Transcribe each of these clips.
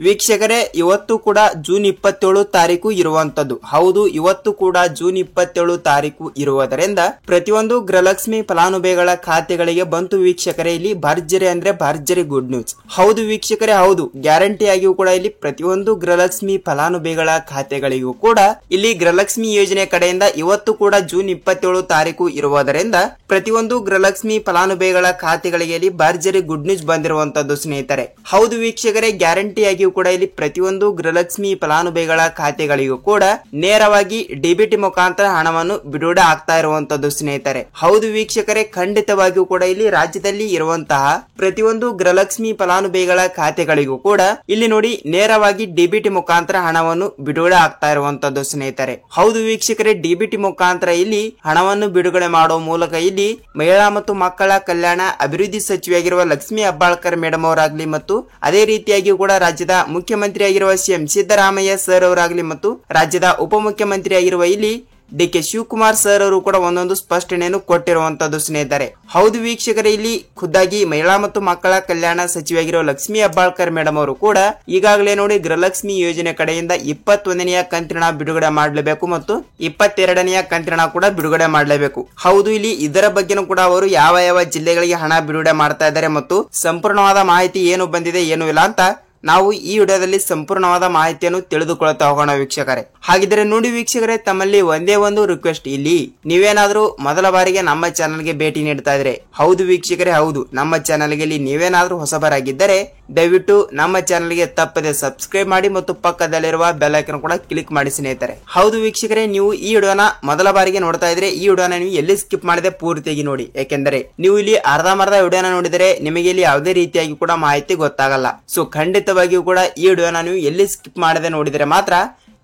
ವೀಕ್ಷಕರೇ, ಇವತ್ತು ಕೂಡ ಜೂನ್ 27 ತಾರೀಕು ಇರುವಂತದ್ದು. ಹೌದು, ಇವತ್ತು ಕೂಡ ಜೂನ್ 27 ತಾರೀಕು ಇರುವುದರಿಂದ ಪ್ರತಿಯೊಂದು ಗೃಹಲಕ್ಷ್ಮಿ ಫಲಾನುಭವಿಗಳ ಖಾತೆಗಳಿಗೆ ಬಂತು ವೀಕ್ಷಕರೇ ಇಲ್ಲಿ ಭರ್ಜರಿ ಅಂದ್ರೆ ಭರ್ಜರಿ ಗುಡ್ ನ್ಯೂಸ್. ಹೌದು ವೀಕ್ಷಕರೇ, ಹೌದು, ಗ್ಯಾರಂಟಿಯಾಗಿಯೂ ಕೂಡ ಇಲ್ಲಿ ಪ್ರತಿಯೊಂದು ಗೃಹಲಕ್ಷ್ಮಿ ಫಲಾನುಭವಿಗಳ ಖಾತೆಗಳಿಗೂ ಕೂಡ ಇಲ್ಲಿ ಗೃಹಲಕ್ಷ್ಮಿ ಯೋಜನೆ ಕಡೆಯಿಂದ ಇವತ್ತು ಕೂಡ ಜೂನ್ 27 ತಾರೀಕು ಇರುವುದರಿಂದ ಪ್ರತಿಯೊಂದು ಗೃಹಲಕ್ಷ್ಮಿ ಫಲಾನುಭವಿಗಳ ಖಾತೆಗಳಿಗೆ ಇಲ್ಲಿ ಭರ್ಜರಿ ಗುಡ್ ನ್ಯೂಸ್ ಬಂದಿರುವಂತದ್ದು ಸ್ನೇಹಿತರೆ. ಹೌದು ವೀಕ್ಷಕರೇ, ಗ್ಯಾರಂಟಿಯಾಗಿ ಕೂಡ ಇಲ್ಲಿ ಪ್ರತಿಯೊಂದು ಗೃಹಲಕ್ಷ್ಮಿ ಫಲಾನುಭವಿಗಳ ಖಾತೆಗಳಿಗೂ ಕೂಡ ನೇರವಾಗಿ ಡಿಬಿಟಿ ಮುಖಾಂತರ ಹಣವನ್ನು ಬಿಡುಗಡೆ ಆಗ್ತಾ ಇರುವಂತದ್ದು ಸ್ನೇಹಿತರೆ. ಹೌದು ವೀಕ್ಷಕರೇ, ಖಂಡಿತವಾಗಿಯೂ ಕೂಡ ಇಲ್ಲಿ ರಾಜ್ಯದಲ್ಲಿ ಇರುವಂತಹ ಪ್ರತಿಯೊಂದು ಗೃಹಲಕ್ಷ್ಮಿ ಫಲಾನುಭವಿಗಳ ಖಾತೆಗಳಿಗೂ ಕೂಡ ಇಲ್ಲಿ ನೋಡಿ ನೇರವಾಗಿ ಡಿಬಿಟಿ ಮುಖಾಂತರ ಹಣವನ್ನು ಬಿಡುಗಡೆ ಆಗ್ತಾ ಇರುವಂತದ್ದು ಸ್ನೇಹಿತರೆ. ಹೌದು ವೀಕ್ಷಕರೇ, ಡಿಬಿಟಿ ಮುಖಾಂತರ ಇಲ್ಲಿ ಹಣವನ್ನು ಬಿಡುಗಡೆ ಮಾಡುವ ಮೂಲಕ ಇಲ್ಲಿ ಮಹಿಳಾ ಮತ್ತು ಮಕ್ಕಳ ಕಲ್ಯಾಣ ಅಭಿವೃದ್ಧಿ ಸಚಿವೆಯಾಗಿರುವ ಲಕ್ಷ್ಮಿ ಹೆಬ್ಬಾಳ್ಕರ್ ಮೇಡಮ್ ಅವರಾಗ್ಲಿ ಮತ್ತು ಅದೇ ರೀತಿಯಾಗಿ ಕೂಡ ರಾಜ್ಯದ ಮುಖ್ಯಮಂತ್ರಿಯಾಗಿರುವ ಸಿಎಂ ಸಿದ್ದರಾಮಯ್ಯ ಸರ್ ಅವರಾಗಲಿ ಮತ್ತು ರಾಜ್ಯದ ಉಪಮುಖ್ಯಮಂತ್ರಿಯಾಗಿರುವ ಇಲ್ಲಿ ಡಿ.ಕೆ. ಶಿವಕುಮಾರ್ ಸರ್ ಅವರು ಕೂಡ ಒಂದೊಂದು ಸ್ಪಷ್ಟನೆಯನ್ನು ಕೊಟ್ಟಿರುವಂತದ್ದು ಸ್ನೇಹಿತರೆ. ಹೌದು ವೀಕ್ಷಕರೇ, ಇಲ್ಲಿ ಖುದ್ದಾಗಿ ಮಹಿಳಾ ಮತ್ತು ಮಕ್ಕಳ ಕಲ್ಯಾಣ ಸಚಿವೆಯಾಗಿರುವ ಲಕ್ಷ್ಮಿ ಹೆಬ್ಬಾಳ್ಕರ್ ಮೇಡಮ್ ಅವರು ಕೂಡ ಈಗಾಗಲೇ ನೋಡಿ ಗೃಹಲಕ್ಷ್ಮಿ ಯೋಜನೆ ಕಡೆಯಿಂದ 21ನೆಯ ಕಂತಿನ ಬಿಡುಗಡೆ ಮಾಡಲೇಬೇಕು ಮತ್ತು 22ನೆಯ ಕಂತಿನ ಕೂಡ ಬಿಡುಗಡೆ ಮಾಡಲೇಬೇಕು. ಹೌದು, ಇಲ್ಲಿ ಇದರ ಬಗ್ಗೆನೂ ಕೂಡ ಅವರು ಯಾವ ಯಾವ ಜಿಲ್ಲೆಗಳಿಗೆ ಹಣ ಬಿಡುಗಡೆ ಮಾಡ್ತಾ ಇದ್ದಾರೆ ಮತ್ತು ಸಂಪೂರ್ಣವಾದ ಮಾಹಿತಿ ಏನು ಬಂದಿದೆ ಏನು ಇಲ್ಲ ಅಂತ ನಾವು ಈ ವಿಡಿಯೋದಲ್ಲಿ ಸಂಪೂರ್ಣವಾದ ಮಾಹಿತಿಯನ್ನು ತಿಳಿದುಕೊಳ್ಳುತ್ತಾ ಹೋಗೋಣ ವೀಕ್ಷಕರೇ. ಹಾಗಿದ್ರೆ ನೋಡಿ ವೀಕ್ಷಕರೇ, ತಮ್ಮಲ್ಲಿ ಒಂದೇ ಒಂದು ರಿಕ್ವೆಸ್ಟ್, ಇಲ್ಲಿ ನೀವೇನಾದ್ರೂ ಮೊದಲ ಬಾರಿಗೆ ನಮ್ಮ ಚಾನಲ್ಗೆ ಭೇಟಿ ನೀಡ್ತಾ ಇದ್ರೆ, ಹೌದು ವೀಕ್ಷಕರೇ, ಹೌದು, ನಮ್ಮ ಚಾನಲ್ಗೆ ಇಲ್ಲಿ ನೀವೇನಾದ್ರೂ ಹೊಸಬರಾಗಿದ್ದರೆ ದಯವಿಟ್ಟು ನಮ್ಮ ಚಾನಲ್ಗೆ ತಪ್ಪದೆ ಸಬ್ಸ್ಕ್ರೈಬ್ ಮಾಡಿ ಮತ್ತು ಪಕ್ಕದಲ್ಲಿರುವ ಬೆಲ್ ಐಕಾನ್ ಕೂಡ ಕ್ಲಿಕ್ ಮಾಡಿ ಸ್ನೇಹಿತರೆ. ಹೌದು ವೀಕ್ಷಕರೇ, ನೀವು ಈ ವಿಡಿಯೋನ ಮೊದಲ ಬಾರಿಗೆ ನೋಡ್ತಾ ಇದ್ರೆ ಈ ವಿಡಿಯೋನ ನೀವು ಎಲ್ಲಿ ಸ್ಕಿಪ್ ಮಾಡದೆ ಪೂರ್ತಿಯಾಗಿ ನೋಡಿ. ಯಾಕೆಂದ್ರೆ ನೀವು ಇಲ್ಲಿ ಅರ್ಧಂಬರ್ಧ ವಿಡಿಯೋನ ನೋಡಿದರೆ ನಿಮಗೆ ಇಲ್ಲಿ ಯಾವುದೇ ರೀತಿಯಾಗಿ ಕೂಡ ಮಾಹಿತಿ ಗೊತ್ತಾಗಲ್ಲ. ಸೊ ಖಂಡಿತವಾಗಿಯೂ ಕೂಡ ಈ ವಿಡಿಯೋನ ನೀವು ಎಲ್ಲಿ ಸ್ಕಿಪ್ ಮಾಡದೆ ನೋಡಿದರೆ ಮಾತ್ರ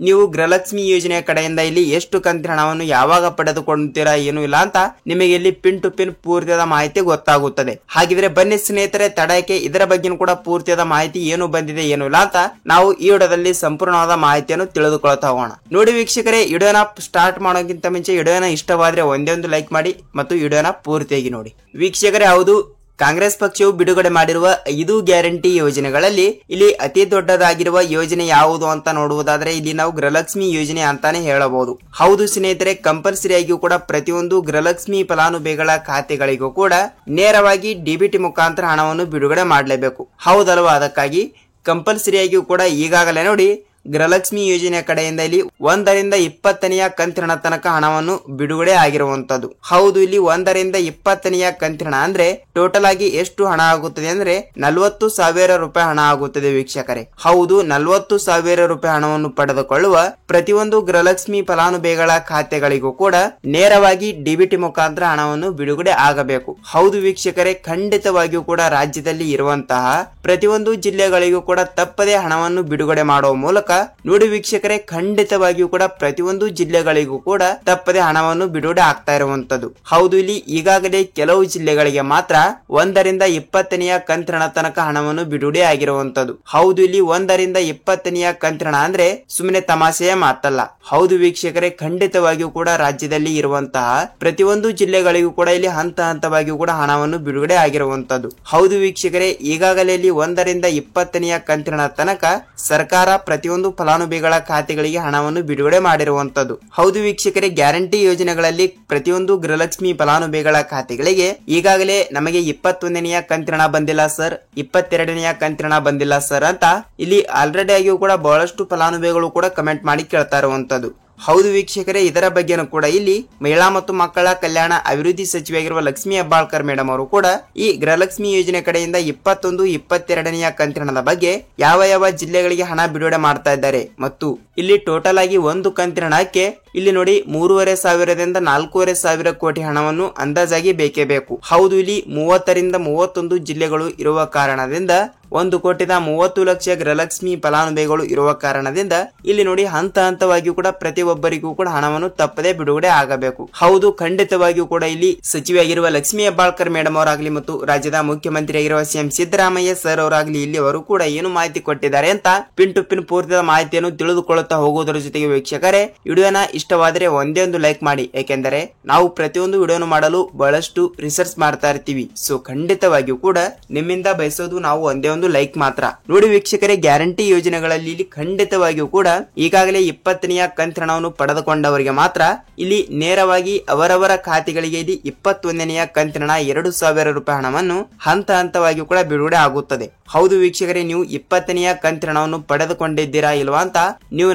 ನೀವು ಗೃಹಲಕ್ಷ್ಮಿ ಯೋಜನೆಯ ಕಡೆಯಿಂದ ಇಲ್ಲಿ ಎಷ್ಟು ಕಂತಿನ ಹಣವನ್ನು ಯಾವಾಗ ಪಡೆದುಕೊಳ್ಳುತ್ತೀರಾ ಏನು ಇಲ್ಲ ಅಂತ ನಿಮಗೆ ಇಲ್ಲಿ ಪಿನ್ ಟು ಪಿನ್ ಪೂರ್ತಿಯಾದ ಮಾಹಿತಿ ಗೊತ್ತಾಗುತ್ತದೆ. ಹಾಗಿದ್ರೆ ಬನ್ನಿ ಸ್ನೇಹಿತರೆ, ತಡಕ್ಕೆ ಇದರ ಬಗ್ಗೆ ಕೂಡ ಪೂರ್ತಿಯಾದ ಮಾಹಿತಿ ಏನು ಬಂದಿದೆ ಏನು ಇಲ್ಲ ಅಂತ ನಾವು ಈ ವಿಡಿಯೋದಲ್ಲಿ ಸಂಪೂರ್ಣವಾದ ಮಾಹಿತಿಯನ್ನು ತಿಳಿದುಕೊಳ್ತಾ ಹೋಗೋಣ. ನೋಡಿ ವೀಕ್ಷಕರೇ, ವಿಡಿಯೋನ ಸ್ಟಾರ್ಟ್ ಮಾಡೋಕ್ಕಿಂತ ಮುಂಚೆ ವಿಡಿಯೋನ ಇಷ್ಟವಾದ್ರೆ ಒಂದೇ ಒಂದು ಲೈಕ್ ಮಾಡಿ ಮತ್ತು ವಿಡಿಯೋನ ಪೂರ್ತಿಯಾಗಿ ನೋಡಿ. ವೀಕ್ಷಕರೇ, ಹೌದು, ಕಾಂಗ್ರೆಸ್ ಪಕ್ಷವು ಬಿಡುಗಡೆ ಮಾಡಿರುವ 5 ಗ್ಯಾರಂಟಿ ಯೋಜನೆಗಳಲ್ಲಿ ಇಲ್ಲಿ ಅತಿ ದೊಡ್ಡದಾಗಿರುವ ಯೋಜನೆ ಯಾವುದು ಅಂತ ನೋಡುವುದಾದ್ರೆ ಇಲ್ಲಿ ನಾವು ಗೃಹಲಕ್ಷ್ಮಿ ಯೋಜನೆ ಅಂತಾನೆ ಹೇಳಬಹುದು. ಹೌದು ಸ್ನೇಹಿತರೆ, ಕಂಪಲ್ಸರಿಯಾಗಿಯೂ ಕೂಡ ಪ್ರತಿಯೊಂದು ಗೃಹಲಕ್ಷ್ಮಿ ಫಲಾನುಭವಿಗಳ ಖಾತೆಗಳಿಗೂ ಕೂಡ ನೇರವಾಗಿ ಡಿಬಿಟಿ ಮುಖಾಂತರ ಹಣವನ್ನು ಬಿಡುಗಡೆ ಮಾಡಲೇಬೇಕು. ಹೌದಲ್ವಾ? ಅದಕ್ಕಾಗಿ ಕಂಪಲ್ಸರಿಯಾಗಿಯೂ ಕೂಡ ಈಗಾಗಲೇ ನೋಡಿ ಗೃಹಲಕ್ಷ್ಮಿ ಯೋಜನೆ ಕಡೆಯಿಂದ ಇಲ್ಲಿ 1ರಿಂದ 20ನೆಯ ಕಂತಿನ ತನಕ ಹಣವನ್ನು ಬಿಡುಗಡೆ ಆಗಿರುವಂತದ್ದು. ಹೌದು, ಇಲ್ಲಿ 1ರಿಂದ 20ನೆಯ ಕಂತಿನ ಅಂದ್ರೆ ಟೋಟಲ್ ಆಗಿ ಎಷ್ಟು ಹಣ ಆಗುತ್ತದೆ ಅಂದ್ರೆ 40,000 ರೂಪಾಯಿ ಹಣ ಆಗುತ್ತದೆ ವೀಕ್ಷಕರೇ. ಹೌದು, 40,000 ರೂಪಾಯಿ ಹಣವನ್ನು ಪಡೆದುಕೊಳ್ಳುವ ಪ್ರತಿಯೊಂದು ಗೃಹಲಕ್ಷ್ಮಿ ಫಲಾನುಭವಿಗಳ ಖಾತೆಗಳಿಗೂ ಕೂಡ ನೇರವಾಗಿ ಡಿಬಿಟಿ ಮುಖಾಂತರ ಹಣವನ್ನು ಬಿಡುಗಡೆ ಆಗಬೇಕು. ಹೌದು ವೀಕ್ಷಕರೇ, ಖಂಡಿತವಾಗಿಯೂ ಕೂಡ ರಾಜ್ಯದಲ್ಲಿ ಇರುವಂತಹ ಪ್ರತಿಯೊಂದು ಜಿಲ್ಲೆಗಳಿಗೂ ಕೂಡ ತಪ್ಪದೇ ಹಣವನ್ನು ಬಿಡುಗಡೆ ಮಾಡುವ ಮೂಲಕ ನೋಡಿ ವೀಕ್ಷಕರೇ, ಖಂಡಿತವಾಗಿಯೂ ಕೂಡ ಪ್ರತಿಯೊಂದು ಜಿಲ್ಲೆಗಳಿಗೂ ಕೂಡ ತಪ್ಪದೆ ಹಣವನ್ನು ಬಿಡುಗಡೆ ಆಗ್ತಾ ಇರುವಂತದ್ದು. ಹೌದು, ಇಲ್ಲಿ ಈಗಾಗಲೇ ಕೆಲವು ಜಿಲ್ಲೆಗಳಿಗೆ ಮಾತ್ರ 1ರಿಂದ 20ನೆಯ ಕಂತಿನ ತನಕ ಹಣವನ್ನು ಬಿಡುಗಡೆ ಆಗಿರುವಂತದ್ದು. ಹೌದು, ಇಲ್ಲಿ 1ರಿಂದ 20ನೆಯ ಕಂತಿನ ಅಂದ್ರೆ ಸುಮ್ಮನೆ ತಮಾಷೆಯ ಮಾತಲ್ಲ. ಹೌದು ವೀಕ್ಷಕರೇ, ಖಂಡಿತವಾಗಿಯೂ ಕೂಡ ರಾಜ್ಯದಲ್ಲಿ ಇರುವಂತಹ ಪ್ರತಿಯೊಂದು ಜಿಲ್ಲೆಗಳಿಗೂ ಕೂಡ ಇಲ್ಲಿ ಹಂತ ಹಂತವಾಗಿಯೂ ಕೂಡ ಹಣವನ್ನು ಬಿಡುಗಡೆ ಆಗಿರುವಂತದ್ದು. ಹೌದು ವೀಕ್ಷಕರೇ, ಈಗಾಗಲೇ ಇಲ್ಲಿ 1ರಿಂದ 20ನೆಯ ಕಂತಿನ ತನಕ ಸರ್ಕಾರ ಪ್ರತಿಯೊಂದು ಫಲಾನುಭವಿಗಳ ಖಾತೆಗಳಿಗೆ ಹಣವನ್ನು ಬಿಡುಗಡೆ ಮಾಡಿರುವಂತದ್ದು. ಹೌದು ವೀಕ್ಷಕರೇ, ಗ್ಯಾರಂಟಿ ಯೋಜನೆಗಳಲ್ಲಿ ಪ್ರತಿಯೊಂದು ಗೃಹಲಕ್ಷ್ಮಿ ಫಲಾನುಭವಿಗಳ ಖಾತೆಗಳಿಗೆ ಈಗಾಗಲೇ ನಮಗೆ 21ನೆಯ ಕಂತಿನ ಬಂದಿಲ್ಲ ಸರ್, 22ನೆಯ ಕಂತಿನ ಬಂದಿಲ್ಲ ಸರ್ ಅಂತ ಇಲ್ಲಿ ಆಲ್ರೆಡಿ ಆಗಿಯೂ ಕೂಡ ಬಹಳಷ್ಟು ಫಲಾನುಭವಿಗಳು ಕೂಡ ಕಮೆಂಟ್ ಮಾಡಿ ಕೇಳ್ತಾ ಇರುವಂತದ್ದು. ಹೌದು ವೀಕ್ಷಕರೇ, ಇದರ ಬಗ್ಗೆನೂ ಕೂಡ ಇಲ್ಲಿ ಮಹಿಳಾ ಮತ್ತು ಮಕ್ಕಳ ಕಲ್ಯಾಣ ಅಭಿವೃದ್ಧಿ ಸಚಿವೆಯಾಗಿರುವ ಲಕ್ಷ್ಮಿ ಹೆಬ್ಬಾಳ್ಕರ್ ಮೇಡಮ್ ಅವರು ಕೂಡ ಈ ಗೃಹಲಕ್ಷ್ಮಿ ಯೋಜನೆ ಕಡೆಯಿಂದ 21, 22ನೆಯ ಕಂತಿನದ ಬಗ್ಗೆ ಯಾವ ಯಾವ ಜಿಲ್ಲೆಗಳಿಗೆ ಹಣ ಬಿಡುಗಡೆ ಮಾಡ್ತಾ ಇದ್ದಾರೆ ಮತ್ತು ಇಲ್ಲಿ ಟೋಟಲ್ ಆಗಿ ಒಂದು ಕಂತಿನ ಹಣಕ್ಕೆ ಇಲ್ಲಿ ನೋಡಿ 3,500ದಿಂದ 4,500 ಕೋಟಿ ಹಣವನ್ನು ಅಂದಾಜಾಗಿ ಬೇಕೇ ಬೇಕು. ಹೌದು, ಇಲ್ಲಿ 30ರಿಂದ 31 ಜಿಲ್ಲೆಗಳು ಇರುವ ಕಾರಣದಿಂದ 1,30,00,000 ಗೃಹಲಕ್ಷ್ಮಿ ಫಲಾನುಭವಿಗಳು ಇರುವ ಕಾರಣದಿಂದ ಇಲ್ಲಿ ನೋಡಿ ಹಂತ ಹಂತವಾಗಿಯೂ ಕೂಡ ಪ್ರತಿಯೊಬ್ಬರಿಗೂ ಕೂಡ ಹಣವನ್ನು ತಪ್ಪದೆ ಬಿಡುಗಡೆ ಆಗಬೇಕು. ಹೌದು, ಖಂಡಿತವಾಗಿಯೂ ಕೂಡ ಇಲ್ಲಿ ಸಚಿವೆಯಾಗಿರುವ ಲಕ್ಷ್ಮಿ ಹೆಬ್ಬಾಳ್ಕರ್ ಮೇಡಮ್ ಅವರಾಗ್ಲಿ ಮತ್ತು ರಾಜ್ಯದ ಮುಖ್ಯಮಂತ್ರಿಯಾಗಿರುವ ಸಿಎಂ ಸಿದ್ದರಾಮಯ್ಯ ಸರ್ ಅವರಾಗ್ಲಿ ಇಲ್ಲಿ ಅವರು ಕೂಡ ಏನು ಮಾಹಿತಿ ಕೊಟ್ಟಿದ್ದಾರೆ ಅಂತ ಪಿನ್ ಟು ಪಿನ್ ಪೂರ್ತಿಯಾದ ಮಾಹಿತಿಯನ್ನು ತಿಳಿದುಕೊಳ್ಳುತ್ತಾ ನೋಡಿಕೊಳ್ಳುತ್ತಾ ಹೋಗುವುದರ ಜೊತೆಗೆ ವೀಕ್ಷಕರೇ ವಿಡಿಯೋನ ಇಷ್ಟವಾದರೆ ಒಂದೇ ಒಂದು ಲೈಕ್ ಮಾಡಿ, ಯಾಕೆಂದರೆ ನಾವು ಪ್ರತಿಯೊಂದು ವಿಡಿಯೋನು ಮಾಡಲು ಬಹಳಷ್ಟು ರಿಸರ್ಚ್ ಮಾಡ್ತಾ ಇರ್ತೀವಿ. ಸೊ ಖಂಡಿತವಾಗಿಯೂ ಕೂಡ ನಿಮ್ಮಿಂದ ಬಯಸೋದು ನಾವು ಒಂದೇ ಒಂದು ಲೈಕ್ ಮಾತ್ರ. ನೋಡಿ ವೀಕ್ಷಕರೇ, ಗ್ಯಾರಂಟಿ ಯೋಜನೆಗಳಲ್ಲಿ ಇಲ್ಲಿ ಖಂಡಿತವಾಗಿಯೂ ಕೂಡ ಈಗಾಗಲೇ 20ನೆಯ ಕಂತಿನ ಹಣವನ್ನು ಪಡೆದುಕೊಂಡವರಿಗೆ ಮಾತ್ರ ಇಲ್ಲಿ ನೇರವಾಗಿ ಅವರವರ ಖಾತೆಗಳಿಗೆ ಇಲ್ಲಿ 21ನೆಯ ಕಂತಿನ ಹಣ 2,000 ರೂಪಾಯಿ ಹಣವನ್ನು ಹಂತ ಹಂತವಾಗಿ ಕೂಡ ಬಿಡುಗಡೆ ಆಗುತ್ತದೆ. ಹೌದು ವೀಕ್ಷಕರೇ, ನೀವು 20ನೆಯ ಕಂತಿನ ಹಣವನ್ನು ಪಡೆದುಕೊಂಡಿದ್ದೀರಾ ಇಲ್ವಾ ಅಂತ ನೀವು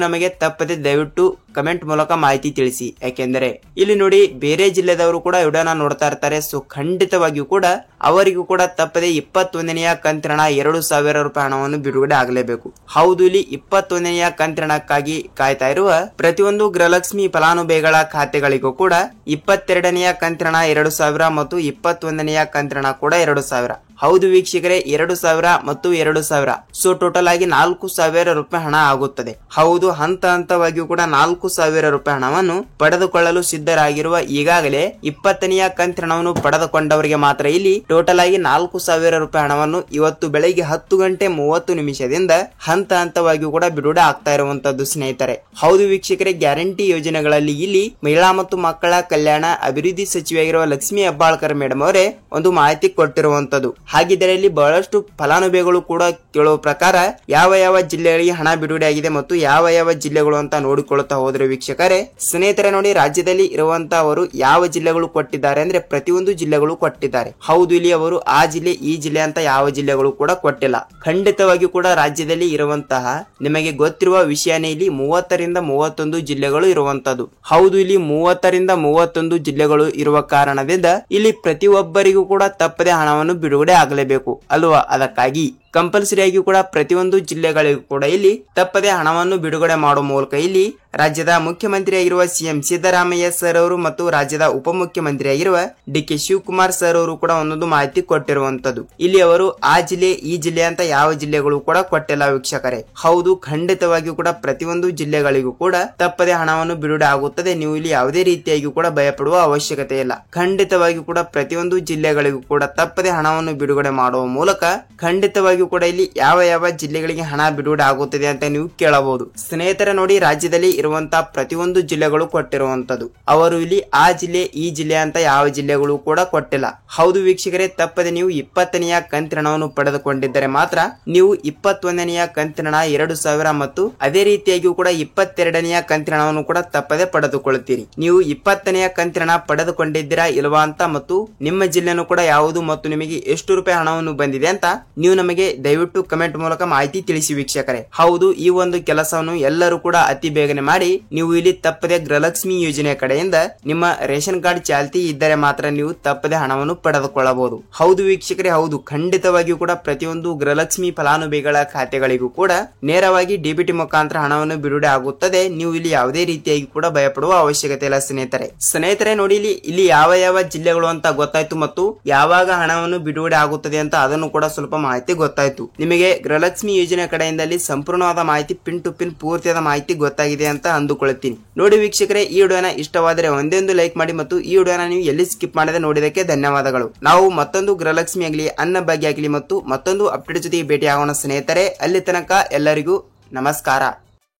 ನಮಗೆ ತಪ್ಪದೆ ದಯವಿಟ್ಟು ಕಮೆಂಟ್ ಮೂಲಕ ಮಾಹಿತಿ ತಿಳಿಸಿ. ಯಾಕೆಂದರೆ ಇಲ್ಲಿ ನೋಡಿ ಬೇರೆ ಜಿಲ್ಲೆದವರು ಕೂಡ ವಿಡಿಯೋನ ನೋಡ್ತಾ ಇರ್ತಾರೆ. ಸೊ ಖಂಡಿತವಾಗಿಯೂ ಕೂಡ ಅವರಿಗೂ ಕೂಡ ತಪ್ಪದೆ 21ನೆಯ ಕಂತಿನ ಹಣ 2,000 ರೂಪಾಯಿ ಹಣವನ್ನು ಬಿಡುಗಡೆ ಆಗಲೇಬೇಕು. ಹೌದು, ಇಲ್ಲಿ 21ನೆಯ ಕಂತಿನ ಹಣಕ್ಕಾಗಿ ಕಾಯ್ತಾ ಇರುವ ಪ್ರತಿಯೊಂದು ಗೃಹಲಕ್ಷ್ಮಿ ಫಲಾನುಭವಿಗಳ ಖಾತೆಗಳಿಗೂ ಕೂಡ 22ನೆಯ ಕಂತಿನ ಹಣ 2,000 ಮತ್ತು 21ನೆಯ ಕಂತಿನ ಹಣ ಕೂಡ 2,000. ಹೌದು ವೀಕ್ಷಕರೇ, 2,000 ಮತ್ತು 2,000 ಸೊ ಟೋಟಲ್ ಆಗಿ 4,000 ರೂಪಾಯಿ ಹಣ ಆಗುತ್ತದೆ. ಹೌದು, ಹಂತ ಹಂತವಾಗಿಯೂ ಕೂಡ 4,000 ರೂಪಾಯಿ ಹಣವನ್ನು ಪಡೆದುಕೊಳ್ಳಲು ಸಿದ್ಧರಾಗಿರುವ ಈಗಾಗಲೇ 20ನೆಯ ಕಂತಿನ ಹಣವನ್ನು ಪಡೆದುಕೊಂಡವರಿಗೆ ಮಾತ್ರ ಇಲ್ಲಿ ಟೋಟಲ್ ಆಗಿ 4,000 ರೂಪಾಯಿ ಹಣವನ್ನು ಇವತ್ತು ಬೆಳಗ್ಗೆ 10 ಗಂಟೆ 30 ನಿಮಿಷದಿಂದ ಹಂತ ಹಂತವಾಗಿಯೂ ಕೂಡ ಬಿಡುಗಡೆ ಆಗ್ತಾ ಇರುವಂತದ್ದು ಸ್ನೇಹಿತರೆ. ಹೌದು ವೀಕ್ಷಕರೇ, ಗ್ಯಾರಂಟಿ ಯೋಜನೆಗಳಲ್ಲಿ ಇಲ್ಲಿ ಮಹಿಳಾ ಮತ್ತು ಮಕ್ಕಳ ಕಲ್ಯಾಣ ಅಭಿವೃದ್ಧಿ ಸಚಿವೆಯಾಗಿರುವ ಲಕ್ಷ್ಮಿ ಹೆಬ್ಬಾಳ್ಕರ್ ಮೇಡಮ್ ಅವರೇ ಒಂದು ಮಾಹಿತಿ ಕೊಟ್ಟಿರುವಂತದ್ದು. ಹಾಗಿದ್ದರೆ ಇಲ್ಲಿ ಬಹಳಷ್ಟು ಫಲಾನುಭವಿಗಳು ಕೂಡ ಕೇಳುವ ಪ್ರಕಾರ ಯಾವ ಯಾವ ಜಿಲ್ಲೆಗಳಿಗೆ ಹಣ ಬಿಡುಗಡೆ ಆಗಿದೆ ಮತ್ತು ಯಾವ ಯಾವ ಜಿಲ್ಲೆಗಳು ಅಂತ ನೋಡಿಕೊಳ್ಳುತ್ತಾ ಹೋದ್ರೆ ವೀಕ್ಷಕರೇ, ಸ್ನೇಹಿತರೆ ನೋಡಿ, ರಾಜ್ಯದಲ್ಲಿ ಇರುವಂತಹವರು ಯಾವ ಜಿಲ್ಲೆಗಳು ಕೊಟ್ಟಿದ್ದಾರೆ ಅಂದ್ರೆ ಪ್ರತಿಯೊಂದು ಜಿಲ್ಲೆಗಳು ಕೊಟ್ಟಿದ್ದಾರೆ. ಹೌದು, ಇಲ್ಲಿ ಅವರು ಆ ಜಿಲ್ಲೆ ಈ ಜಿಲ್ಲೆ ಅಂತ ಯಾವ ಜಿಲ್ಲೆಗಳು ಕೂಡ ಕೊಟ್ಟಿಲ್ಲ. ಖಂಡಿತವಾಗಿಯೂ ಕೂಡ ರಾಜ್ಯದಲ್ಲಿ ಇರುವಂತಹ ನಿಮಗೆ ಗೊತ್ತಿರುವ ವಿಷಯನೇ ಇಲ್ಲಿ 30ರಿಂದ 31 ಜಿಲ್ಲೆಗಳು ಇರುವಂತದ್ದು. ಹೌದು, ಇಲ್ಲಿ 30ರಿಂದ 31 ಜಿಲ್ಲೆಗಳು ಇರುವ ಕಾರಣದಿಂದ ಇಲ್ಲಿ ಪ್ರತಿಯೊಬ್ಬರಿಗೂ ಕೂಡ ತಪ್ಪದೆ ಹಣವನ್ನು ಬಿಡುಗಡೆ ಆಗಲೇಬೇಕು ಅಲ್ವಾ. ಅದಕ್ಕಾಗಿ ಕಂಪಲ್ಸರಿ ಆಗಿ ಕೂಡ ಪ್ರತಿಯೊಂದು ಜಿಲ್ಲೆಗಳಿಗೂ ಕೂಡ ಇಲ್ಲಿ ತಪ್ಪದೆ ಹಣವನ್ನು ಬಿಡುಗಡೆ ಮಾಡುವ ಮೂಲಕ ಇಲ್ಲಿ ರಾಜ್ಯದ ಮುಖ್ಯಮಂತ್ರಿಯಾಗಿರುವ ಸಿಎಂ ಸಿದ್ದರಾಮಯ್ಯ ಸರ್ ಅವರು ಮತ್ತು ರಾಜ್ಯದ ಉಪಮುಖ್ಯಮಂತ್ರಿಯಾಗಿರುವ ಡಿ.ಕೆ. ಶಿವಕುಮಾರ್ ಸರ್ ಅವರು ಕೂಡ ಒಂದೊಂದು ಮಾಹಿತಿ ಕೊಟ್ಟಿರುವಂತದ್ದು. ಇಲ್ಲಿ ಅವರು ಆ ಜಿಲ್ಲೆ ಈ ಜಿಲ್ಲೆ ಅಂತ ಯಾವ ಜಿಲ್ಲೆಗಳು ಕೂಡ ಕೊಟ್ಟಿಲ್ಲ ವೀಕ್ಷಕರೇ. ಹೌದು, ಖಂಡಿತವಾಗಿಯೂ ಕೂಡ ಪ್ರತಿಯೊಂದು ಜಿಲ್ಲೆಗಳಿಗೂ ಕೂಡ ತಪ್ಪದೆ ಹಣವನ್ನು ಬಿಡುಗಡೆ ಆಗುತ್ತದೆ. ನೀವು ಇಲ್ಲಿ ಯಾವುದೇ ರೀತಿಯಾಗಿ ಕೂಡ ಭಯಪಡುವ ಅವಶ್ಯಕತೆ ಇಲ್ಲ. ಖಂಡಿತವಾಗಿಯೂ ಕೂಡ ಪ್ರತಿಯೊಂದು ಜಿಲ್ಲೆಗಳಿಗೂ ಕೂಡ ತಪ್ಪದೆ ಹಣವನ್ನು ಬಿಡುಗಡೆ ಮಾಡುವ ಮೂಲಕ ಖಂಡಿತವಾಗಿಯೂ ಕೂಡ ಇಲ್ಲಿ ಯಾವ ಯಾವ ಜಿಲ್ಲೆಗಳಿಗೆ ಹಣ ಬಿಡುಗಡೆ ಆಗುತ್ತದೆ ಅಂತ ನೀವು ಕೇಳಬಹುದು. ಸ್ನೇಹಿತರೆ ನೋಡಿ, ರಾಜ್ಯದಲ್ಲಿ ಇರುವಂತಹ ಪ್ರತಿಯೊಂದು ಜಿಲ್ಲೆಗಳು ಕೊಟ್ಟಿರುವಂತದ್ದು. ಅವರು ಇಲ್ಲಿ ಆ ಜಿಲ್ಲೆ ಈ ಜಿಲ್ಲೆ ಅಂತ ಯಾವ ಜಿಲ್ಲೆಗಳು ಕೂಡ ಕೊಟ್ಟಿಲ್ಲ. ಹೌದು ವೀಕ್ಷಕರೇ, ತಪ್ಪದೆ ನೀವು 20ನೆಯ ಕಂತಿನ ಹಣವನ್ನು ಪಡೆದುಕೊಂಡಿದ್ದರೆ ಮಾತ್ರ ನೀವು 21ನೆಯ ಕಂತಿನ ಹಣ 2,000 ಮತ್ತು ಅದೇ ರೀತಿಯಾಗಿಯೂ ಕೂಡ 22ನೆಯ ಕಂತಿನ ಹಣವನ್ನು ಕೂಡ ತಪ್ಪದೆ ಪಡೆದುಕೊಳ್ಳುತ್ತೀರಿ. ನೀವು 20ನೆಯ ಕಂತಿನ ಹಣ ಪಡೆದುಕೊಂಡಿದ್ದೀರಾ ಇಲ್ವಾ ಅಂತ ಮತ್ತು ನಿಮ್ಮ ಜಿಲ್ಲೆನೂ ಕೂಡ ಯಾವುದು ಮತ್ತು ನಿಮಗೆ ಎಷ್ಟು ರೂಪಾಯಿ ಹಣವನ್ನು ಬಂದಿದೆ ಅಂತ ನೀವು ನಮಗೆ ದಯವಿಟ್ಟು ಕಮೆಂಟ್ ಮೂಲಕ ಮಾಹಿತಿ ತಿಳಿಸಿ ವೀಕ್ಷಕರೇ. ಹೌದು, ಈ ಒಂದು ಕೆಲಸವನ್ನು ಎಲ್ಲರೂ ಕೂಡ ಅತಿ ಬೇಗನೆ ಮಾಡಿ ನೀವು ಇಲ್ಲಿ ತಪ್ಪದೆ ಗೃಹಲಕ್ಷ್ಮಿ ಯೋಜನೆ ಕಡೆಯಿಂದ ನಿಮ್ಮ ರೇಷನ್ ಕಾರ್ಡ್ ಚಾಲ್ತಿ ಇದ್ದರೆ ಮಾತ್ರ ನೀವು ತಪ್ಪದೆ ಹಣವನ್ನು ಪಡೆದುಕೊಳ್ಳಬಹುದು. ಹೌದು ವೀಕ್ಷಕರೇ, ಹೌದು, ಖಂಡಿತವಾಗಿಯೂ ಕೂಡ ಪ್ರತಿಯೊಂದು ಗೃಹಲಕ್ಷ್ಮಿ ಫಲಾನುಭವಿಗಳ ಖಾತೆಗಳಿಗೂ ಕೂಡ ನೇರವಾಗಿ ಡಿಬಿಟಿ ಮುಖಾಂತರ ಹಣವನ್ನು ಬಿಡುಗಡೆ ಆಗುತ್ತದೆ. ನೀವು ಇಲ್ಲಿ ಯಾವುದೇ ರೀತಿಯಾಗಿ ಕೂಡ ಭಯಪಡುವ ಅವಶ್ಯಕತೆ ಇಲ್ಲ ಸ್ನೇಹಿತರೆ ನೋಡಿ, ಇಲ್ಲಿ ಯಾವ ಯಾವ ಜಿಲ್ಲೆಗಳು ಅಂತ ಗೊತ್ತಾಯ್ತು ಮತ್ತು ಯಾವಾಗ ಹಣವನ್ನು ಬಿಡುಗಡೆ ಆಗುತ್ತದೆ ಅಂತ ಅದನ್ನು ಕೂಡ ಸ್ವಲ್ಪ ಮಾಹಿತಿ ಗೊತ್ತಾಯ್ತು. ನಿಮಗೆ ಗೃಹಲಕ್ಷ್ಮಿ ಯೋಜನೆ ಕಡೆಯಿಂದಲೇ ಸಂಪೂರ್ಣವಾದ ಮಾಹಿತಿ ಪಿನ್ ಟು ಪಿನ್ ಪೂರ್ತಿಯಾದ ಮಾಹಿತಿ ಗೊತ್ತಾಗಿದೆ ಅಂತ ಅಂದುಕೊಳ್ಳುತ್ತೀನಿ. ನೋಡಿ ವೀಕ್ಷಕರೇ, ಈ ವಿಡಿಯೋನ ಇಷ್ಟವಾದರೆ ಒಂದೇ ಒಂದು ಲೈಕ್ ಮಾಡಿ ಮತ್ತು ಈ ವಿಡಿಯೋನ ನೀವು ಎಲ್ಲಿ ಸ್ಕಿಪ್ ಮಾಡದೆ ನೋಡಿದಕ್ಕೆ ಧನ್ಯವಾದಗಳು. ನಾವು ಮತ್ತೊಂದು ಗೃಹಲಕ್ಷ್ಮಿ ಆಗಲಿ ಅನ್ನ ಭಾಗ್ಯ ಆಗಲಿ ಮತ್ತು ಮತ್ತೊಂದು ಅಪ್ಡೇಟ್ ಜೊತೆಗೆ ಭೇಟಿ ಆಗೋಣ ಸ್ನೇಹಿತರೆ. ಅಲ್ಲಿ ತನಕ ಎಲ್ಲರಿಗೂ ನಮಸ್ಕಾರ.